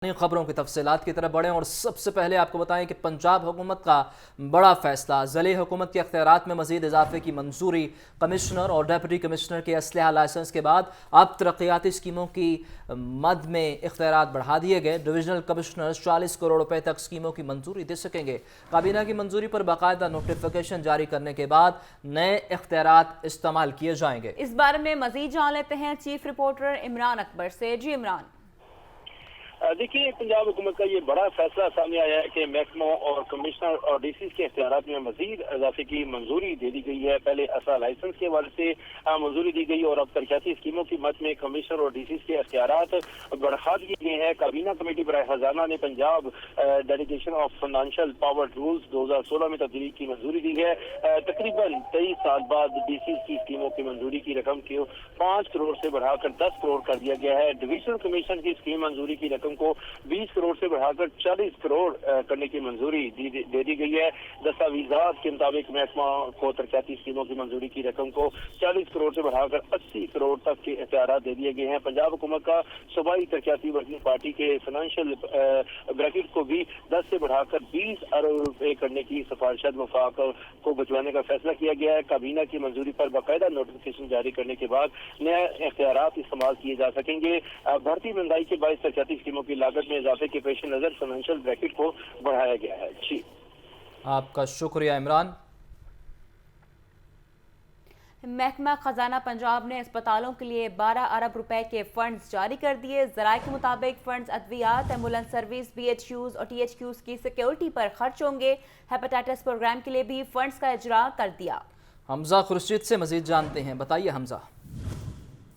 खबरों की तफसीलात की तरफ बढ़ें और सबसे पहले आपको बताएं कि पंजाब हुकूमत का बड़ा फैसला। ज़िली हुकूमत के अख्तियारात में मज़ीद इजाफे की मंजूरी। कमिश्नर और डिप्टी कमिश्नर के असलहा लाइसेंस के बाद अब तरक्याती स्कीमों की मद में इख्तियारात बढ़ा दिए गए। डिविजनल कमिश्नर 40 करोड़ रुपए तक स्कीमों की मंजूरी दे सकेंगे। काबीना की मंजूरी पर बाकायदा नोटिफिकेशन जारी करने के बाद नए इख्तियारात इस्तेमाल किए जाएंगे। इस बारे में मजीद जान लेते हैं चीफ रिपोर्टर इमरान अकबर से। जी इमरान। देखिए, पंजाब हुकूमत का ये बड़ा फैसला सामने आया है कि महकमों और कमिश्नर और डीसी के इख्तियारात में मजीद इजाफे की मंजूरी दे दी गई है। पहले असला लाइसेंस के हवाले से मंजूरी दी गई और अब तरक्याती स्कीमों की मद में कमिश्नर और डीसी के इख्तियारात बढ़ा दिए गए हैं। काबीना कमेटी बराए खजाना ने Punjab delegation of financial power rules 2016 में तब्दीली की मंजूरी दी है। तकरीबन 23 साल बाद डीसी की स्कीमों की मंजूरी की रकम को 5 करोड़ से बढ़ाकर 10 करोड़ कर दिया गया है। डिविजनल कमीशन की स्कीम मंजूरी की रकम को 20 करोड़ से बढ़ाकर 40 करोड़ करने की मंजूरी दे दी गई है। दस्तावेजात के मुताबिक महकमा को तरक्याती स्कीमों की मंजूरी की रकम को 40 करोड़ से बढ़ाकर 80 करोड़ तक के इख्तियारात दे दिए गए हैं। पंजाब हुकूमत का सूबाई तरक्याती वर्किंग पार्टी के फाइनेंशियल ब्रैकेट को भी 10 से बढ़ाकर 20 अरब रुपए करने की सिफारिशात वफाक को बचवाने का फैसला किया गया है। काबीना की मंजूरी पर बाकायदा नोटिफिकेशन जारी करने के बाद नए इख्तियारात इस्तेमाल किए जा सकेंगे। बढ़ती महंगाई के बायस तरक्याती स्कीमों की लागत में इजाफे के पेश नजर फाइनेंशियल ब्रैकेट को बढ़ाया गया है। जी, आपका शुक्रिया इमरान। महकमा खजाना पंजाब ने अस्पतालों के लिए 12 अरब रुपए के फंड्स जारी कर दिए। ज़राए के मुताबिक फंड्स अद्वियात, एम्बुलेंस सर्विस, BHQs और THQs की सिक्योरिटी पर खर्च होंगे। हेपेटाइटिस प्रोग्राम के लिए भी फंड्स का इजरा कर दिया। हमजा खुर्शीद से मजीद जानते हैं, बताइए हमजा।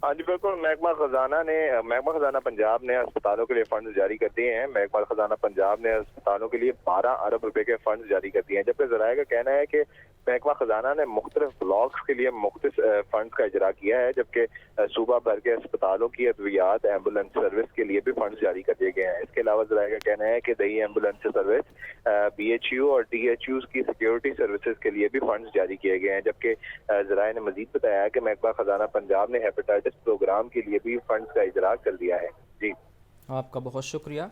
हाँ जी बिल्कुल, महकमा खजाना पंजाब ने अस्पतालों के लिए फंड जारी कर दिए हैं। महकमा खजाना पंजाब ने अस्पतालों के लिए 12 अरब रुपए के फंड जारी कर दिए हैं, जबकि ज़राए का कहना है कि महकमा खजाना ने मुख्तलिफ ब्लॉक्स के लिए मुख्तलिफ फंड का इजरा किया है, जबकि सूबा भर के अस्पतालों की अद्वियात, एम्बुलेंस सर्विस के लिए भी फंड जारी कर दिए गए हैं। इसके अलावा ज़राए का कहना है कि दही एम्बुलेंस सर्विस, BHU और DHUs की सिक्योरिटी सर्विसेज के लिए भी फंड जारी किए गए हैं। जबकि ज़राए ने मजीद बताया कि महकमा खजाना पंजाब ने हेपेटाइटिस प्रोग्राम के लिए भी फंड्स का इजरा कर दिया है। जी, आपका बहुत शुक्रिया।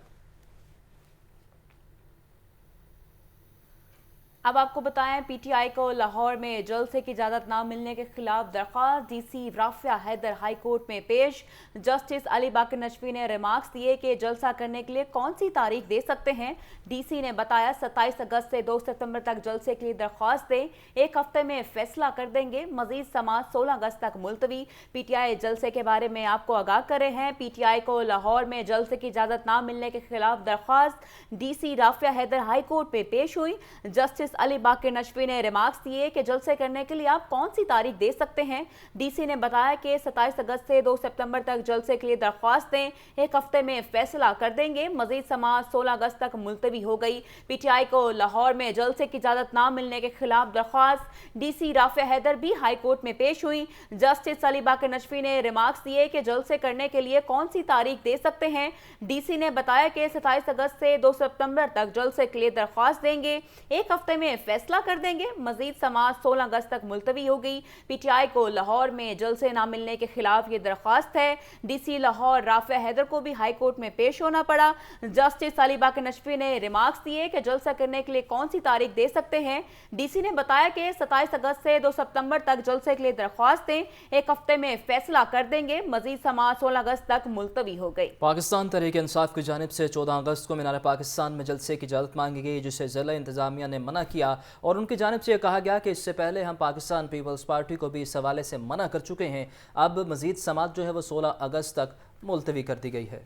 अब आपको बताएं, PTI को लाहौर में जलसे की इजाज़त न मिलने के खिलाफ दरख्वास्त DC Rafia Haider high court में पेश। जस्टिस अली बाकर नजफी ने रिमार्क्स दिए कि जलसा करने के लिए कौन सी तारीख दे सकते हैं। DC ने बताया 27 अगस्त से 2 सितंबर तक जलसे के लिए दरख्वास्त दें, 1 हफ्ते में फैसला कर देंगे। मजीद समाअत 16 अगस्त तक मुलतवी। PTI जलसे के बारे में आपको आगाह कर रहे हैं। PTI को लाहौर में जलसे की इजाज़त न मिलने के खिलाफ दरख्वास्त DC Rafia Haider high court में पेश हुई। जस्टिस अली बाकर नजफी ने रिमार्क्स दिए कि जलसे करने के लिए आप कौन सी तारीख दे सकते हैं। DC ने बताया कि 27 अगस्त से 2 सितंबर तक जलसे के लिए दरख्वास्त दें, 1 हफ्ते में फैसला कर देंगे। मजीद समाअत 16 अगस्त तक मुलतवी हो गई। PTI को लाहौर में जलसे की इजाजत न मिलने के खिलाफ दरख्वास्त DC राफिया हैदर भी हाई कोर्ट में पेश हुई। जस्टिस अली बाकर नजफी ने रिमार्क्स दिए कि जलसे करने के लिए कौन सी तारीख दे सकते हैं। DC ने बताया कि 27 अगस्त से 2 सितंबर तक जलसे के लिए दरख्वास्त देंगे, 1 हफ्ते में फैसला कर देंगे। मजीद समाअत 16 अगस्त तक मुलतवी हो गई। PTI को लाहौर में जलसे न मिलने के खिलाफ ये दरख्वास्त है। DC लाहौर राफिया हैदर को भी हाई कोर्ट में पेश होना पड़ा। जस्टिस अली बाकर नजफी ने रिमार्क्स दिए कि जलसा करने के लिए कौन सी तारीख दे सकते हैं। DC ने बताया कि 27 अगस्त से 2 सितंबर तक जलसे के लिए दरख्वास्त दें, 1 हफ्ते में फैसला कर देंगे। मजीद समाअत 16 अगस्त तक मुलतवी हो गई। पाकिस्तान तहरीक इंसाफ की जानिब से 14 अगस्त को मीनार पाकिस्तान में जलसे की इजाज़त मांगी गई, जिसे ज़िला इंतज़ामिया ने मना किया और उनकी जानिब से कहा गया कि इससे पहले हम पाकिस्तान पीपल्स पार्टी को भी इस हवाले से मना कर चुके हैं। अब मजीद समाअत जो है वो 16 अगस्त तक मुलतवी कर दी गई है।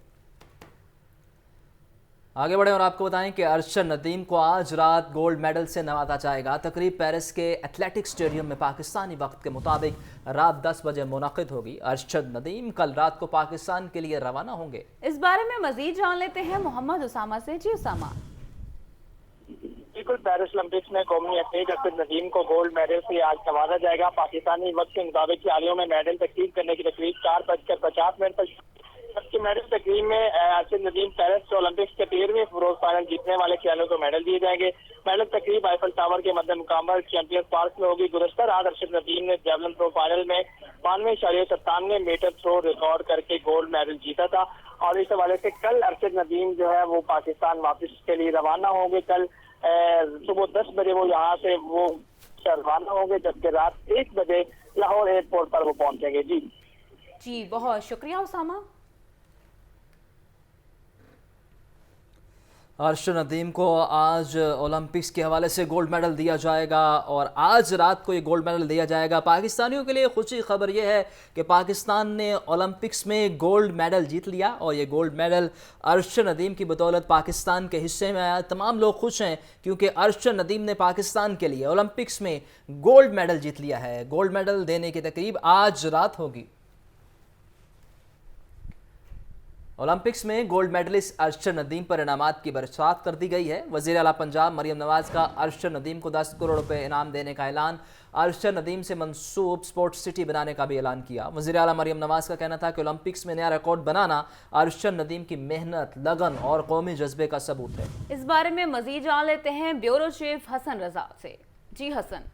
आगे बढ़े और आपको बताएं कि अरशद नदीम को आज रात गोल्ड मेडल से नवाजा जाएगा। तकरीब पेरिस के एथलेटिक्स स्टेडियम में पाकिस्तानी वक्त के मुताबिक रात 10 बजे मुनक़िद होगी। अरशद नदीम कल रात को पाकिस्तान के लिए रवाना होंगे। इस बारे में मजीद जान लेते हैं मोहम्मद उसामा से। जी उसामा। बिल्कुल, पेरिस ओलंपिक्स में कौमी एथलीट अरशद नदीम को गोल्ड मेडल से आज नवाजा जाएगा। पाकिस्तानी वक्त के मुताबिक खिलाड़ियों में मेडल तकसीम करने की तकरीब 4:50 पर की मेडल तकरीब में अर्शद नदीम पेरिस ओलंपिक्स के 13वें रोज फाइनल जीतने वाले खिलाड़ियों को मेडल दिए जाएंगे। मेडल तकरीब आईफल टावर के मध्य मुकाम चैंपियन पार्क में होगी। गुज़श्ता रात अर्शद नदीम ने जेवलिन थ्रो फाइनल में 92.97 मीटर थ्रो रिकॉर्ड करके गोल्ड मेडल जीता था और इस हवाले से कल अर्शद नदीम जो है वो पाकिस्तान वापस के लिए रवाना होंगे। कल सुबह 10 बजे वो यहाँ से वो रवाना होंगे, जबकि रात 1 बजे लाहौर एयरपोर्ट पर वो पहुंचेंगे। जी बहुत शुक्रिया उसामा। अर्शद नदीम को आज ओलंपिक्स के हवाले से गोल्ड मेडल दिया जाएगा और आज रात को ये गोल्ड मेडल दिया जाएगा। पाकिस्तानियों के लिए खुशी खबर ये है कि पाकिस्तान ने ओलंपिक्स में गोल्ड मेडल जीत लिया और ये गोल्ड मेडल अर्शद नदीम की बदौलत पाकिस्तान के हिस्से में आया। तमाम लोग खुश हैं क्योंकि अर्शद नदीम ने पाकिस्तान के लिए ओलंपिक्स में गोल्ड मेडल जीत लिया है। गोल्ड मेडल देने की तकरीब आज रात होगी। ओलंपिक्स में गोल्ड मेडलिस्ट अर्शद नदीम पर इनामात की बरसात कर दी गई है। वज़ीर आला पंजाब मरियम नवाज़ का अर्शद नदीम को 10 करोड़ रुपए इनाम देने का ऐलान। अर्शद नदीम से मंसूब स्पोर्ट्स सिटी बनाने का भी ऐलान किया। वज़ीर आला मरियम नवाज़ का कहना था कि ओलंपिक्स में नया रिकॉर्ड बनाना अर्शद नदीम की मेहनत, लगन और कौमी जज्बे का सबूत है। इस बारे में मजीद जान लेते हैं ब्यूरो चीफ हसन रजा से। जी हसन।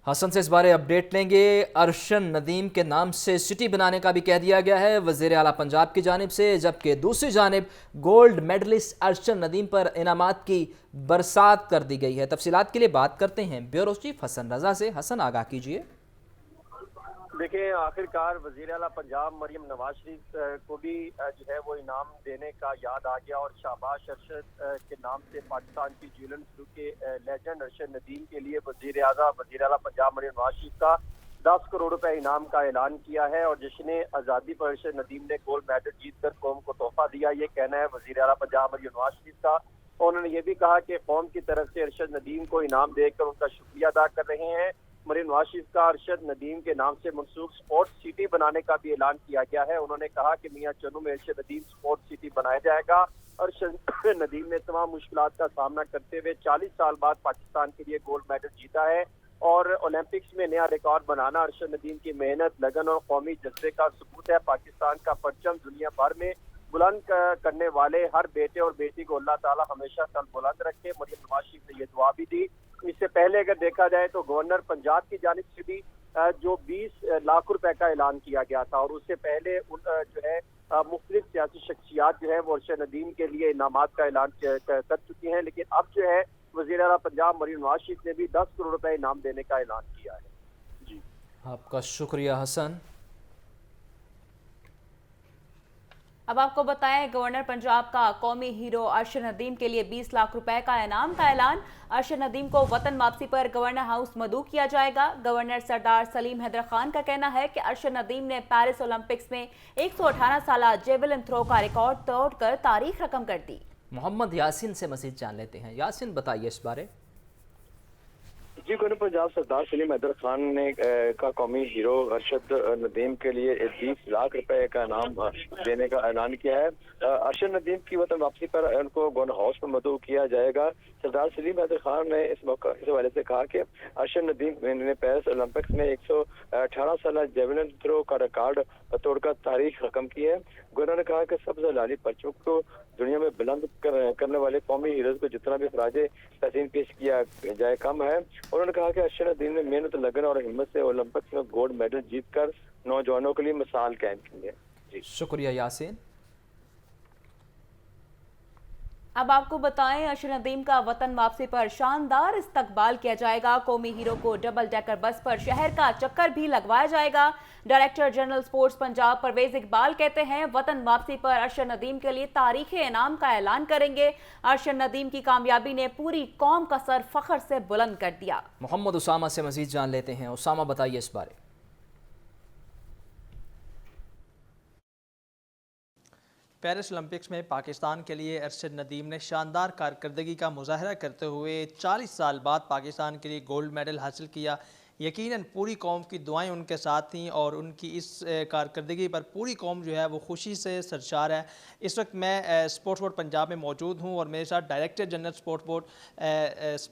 हसन से इस बारे अपडेट लेंगे। अर्शद नदीम के नाम से सिटी बनाने का भी कह दिया गया है वज़ीर आला पंजाब की जानिब से, जबकि दूसरी जानिब गोल्ड मेडलिस्ट अर्शद नदीम पर इनामात की बरसात कर दी गई है। तफसीलात के लिए बात करते हैं ब्यूरो चीफ हसन रजा से। हसन, आगाह कीजिए। देखिए, आखिरकार वज़ीर आला पंजाब मरियम नवाज शरीफ को भी जो है वो इनाम देने का याद आ गया और शाबाश अरशद के नाम से पाकिस्तान की ज्वेलन शुरू के लेजेंड अर्शद नदीम के लिए वज़ीर आला पंजाब मरियम नवाज शरीफ का 10 करोड़ रुपए इनाम का ऐलान किया है और जश्न आज़ादी पर अर्शद नदीम ने गोल्ड मेडल जीतकर कौम को तोहफा दिया। ये कहना है वज़ीर आला पंजाब मरियम नवाज शरीफ का। उन्होंने ये भी कहा कि कौम की तरफ से अर्शद नदीम को इनाम देकर उनका शुक्रिया अदा कर रहे हैं। मरियम नवाज शरीफ का अर्शद नदीम के नाम से मनसूब स्पोर्ट्स सिटी बनाने का भी ऐलान किया गया है। उन्होंने कहा कि मियां चन्नू में अर्शद नदीम स्पोर्ट्स सिटी बनाया जाएगा। अर्शद नदीम ने तमाम मुश्किलात का सामना करते हुए 40 साल बाद पाकिस्तान के लिए गोल्ड मेडल जीता है और ओलंपिक्स में नया रिकॉर्ड बनाना अर्शद नदीम की मेहनत, लगन और कौमी जज्बे का सबूत है। पाकिस्तान का परचम दुनिया भर में बुलंद करने वाले हर बेटे और बेटी को अल्लाह ताला हमेशा सर बुलंद रखे। मरियम नवाज शरीफ ने ये दुआ भी दी। इससे पहले अगर देखा जाए तो गवर्नर पंजाब की जानिब से भी जो 20 लाख रुपए का ऐलान किया गया था और उससे पहले जो है मुख्तलिफ सियासी शख्सियात जो है वो अर्शद नदीम के लिए इनामात का ऐलान कर चुकी हैं, लेकिन अब जो है वज़ीर आला पंजाब मरियम नवाज शरीफ ने भी 10 करोड़ रुपए इनाम देने का ऐलान किया है। जी, आपका शुक्रिया हसन। अब आपको बताएं, गवर्नर पंजाब का कौमी हीरो अर्शद नदीम के लिए 20 लाख रुपए का इनाम का ऐलान। अर्शद नदीम को वतन वापसी पर गवर्नर हाउस मदऊ किया जाएगा। गवर्नर सरदार सलीम हैदर खान का कहना है कि अर्शद नदीम ने पेरिस ओलंपिक्स में 118 साल जेवलिन थ्रो का रिकॉर्ड तोड़कर तारीख रकम कर दी। मोहम्मद यासिन से मजीद जान लेते हैं। यासिन, बताइए इस बारे। जी, गवर्नर पंजाब सरदार सलीम हैदर खान ने का कौमी हीरो अर्शद नदीम के लिए 20 लाख रुपए का इनाम देने का ऐलान किया है। अर्शद नदीम की वतन वापसी पर उनको गवर्नर हाउस में मदऊ किया जाएगा। सरदार सलीम हैदर खान ने इस हवाले से कहा कि अर्शद नदीम ने पेरिस ओलंपिक्स में 118 साल जेवलिन थ्रो का रिकॉर्ड तोड़कर तारीख रकम की है। गवर्नर ने कहा कि सबसे लाली परचम को दुनिया में बुलंद करने वाले कौमी हीरोज को जितना भी खराजे तहसीन पेश किया जाए कम है। उन्होंने कहा कि अर्शद नदीम ने मेहनत, लगन और हिम्मत से ओलंपिक्स में गोल्ड मेडल जीतकर नौजवानों के लिए मिसाल कायम की है। जी, शुक्रिया यासिन। अब आपको बताएं, अर्शद नदीम का वतन वापसी पर शानदार इस्तकबाल किया जाएगा। कौमी हीरो को डबल डेकर बस पर शहर का चक्कर भी लगवाया जाएगा। Director general sports Punjab Pervez Iqbal कहते हैं, वतन वापसी पर अर्शद नदीम के लिए तारीखी इनाम का ऐलान करेंगे। अर्शद नदीम की कामयाबी ने पूरी कौम का सर फख्र से बुलंद कर दिया। मोहम्मद उसामा से मजीद जान लेते हैं। उसामा, बताइए इस बारे। पेरिस ओलंपिक्स में पाकिस्तान के लिए अर्शद नदीम ने शानदार कारकर्दगी का मुजाहरा करते हुए 40 साल बाद पाकिस्तान के लिए गोल्ड मेडल हासिल किया। यकीनन पूरी कौम की दुआएं उनके साथ थीं और उनकी इस कारकर्दगी पर पूरी कौम जो है वो खुशी से सरशार है। इस वक्त मैं स्पोर्ट्स बोर्ड पंजाब में मौजूद हूँ और मेरे साथ director general sports board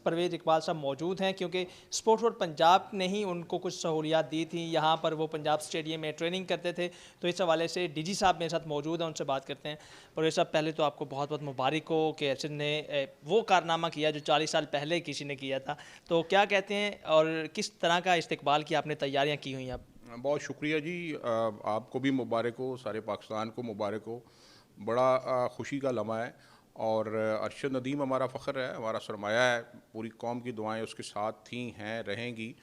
Pervez Iqbal साहब मौजूद हैं, क्योंकि स्पोर्ट्स बोर्ड पंजाब ने ही उनको कुछ सहूलियात दी थी। यहाँ पर वो पंजाब स्टेडियम में ट्रेनिंग करते थे, तो इस हवाले से डीजी साहब मेरे साथ मौजूद हैं, उनसे बात करते हैं। परवेज़ साहब, पहले तो आपको बहुत बहुत मुबारक हो कि अर्शद ने वो कारनामा किया जो 40 साल पहले किसी ने किया था। तो क्या कहते हैं और किस तरह का इस्तकबाल की आपने तैयारियाँ की हुई हैं? आप बहुत शुक्रिया जी, आपको भी मुबारक हो, सारे पाकिस्तान को मुबारक हो। बड़ा खुशी का लम्हा है और अरशद नदीम हमारा फ़ख्र है, हमारा सरमाया है। पूरी कौम की दुआएं उसके साथ थी, हैं, रहेंगी।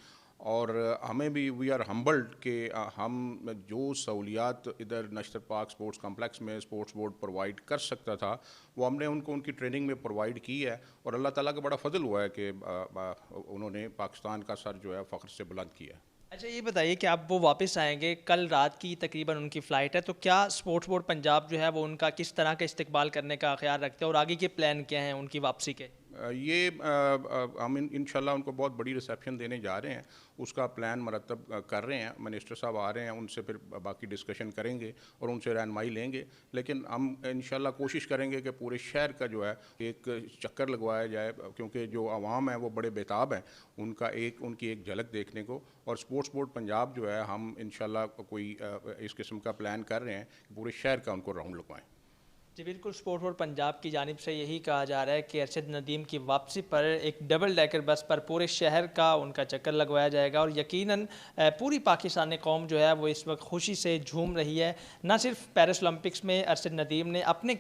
और हमें भी वी आर हम्बल्ड कि हम जो सहूलियात इधर नश्तर पार्क स्पोर्ट्स कम्प्लेक्स में स्पोर्ट्स बोर्ड प्रोवाइड कर सकता था वो हमने उनको उनकी ट्रेनिंग में प्रोवाइड की है। और अल्लाह ताला का बड़ा फजल हुआ है कि उन्होंने पाकिस्तान का सर जो है फ़ख्र से बुलंद किया है। अच्छा, ये बताइए कि आप वो वापस आएंगे, कल रात की तकरीबन उनकी फ़्लाइट है, तो क्या स्पोर्ट्स बोर्ड पंजाब जो है वो उनका किस तरह का इस्तकबाल करने का ख्याल रखते हैं और आगे के प्लान क्या हैं उनकी वापसी के? ये हम इंशाल्लाह उनको बहुत बड़ी रिसेप्शन देने जा रहे हैं, उसका प्लान मरतब कर रहे हैं। मिनिस्टर साहब आ रहे हैं, उनसे फिर बाकी डिस्कशन करेंगे और उनसे रहनुमाई लेंगे। लेकिन हम इंशाल्लाह कोशिश करेंगे कि पूरे शहर का जो है एक चक्कर लगवाया जाए, क्योंकि जो आवाम है वो बड़े बेताब हैं उनकी एक झलक देखने को। और स्पोर्ट्स बोर्ड पंजाब जो है हम इंशाल्लाह कोई इस किस्म का प्लान कर रहे हैं कि पूरे शहर का उनको राउंड लगवाएँ। जी बिल्कुल, स्पोर्ट्स बोर्ड पंजाब की जानिब से यही कहा जा रहा है कि अरशद नदीम की वापसी पर एक डबल डेकर बस पर पूरे शहर का उनका चक्कर लगवाया जाएगा और यकीनन पूरी पाकिस्तानी कौम जो है वो इस वक्त खुशी से झूम रही है। न सिर्फ पेरिस ओलंपिक्स में अरशद नदीम ने अपने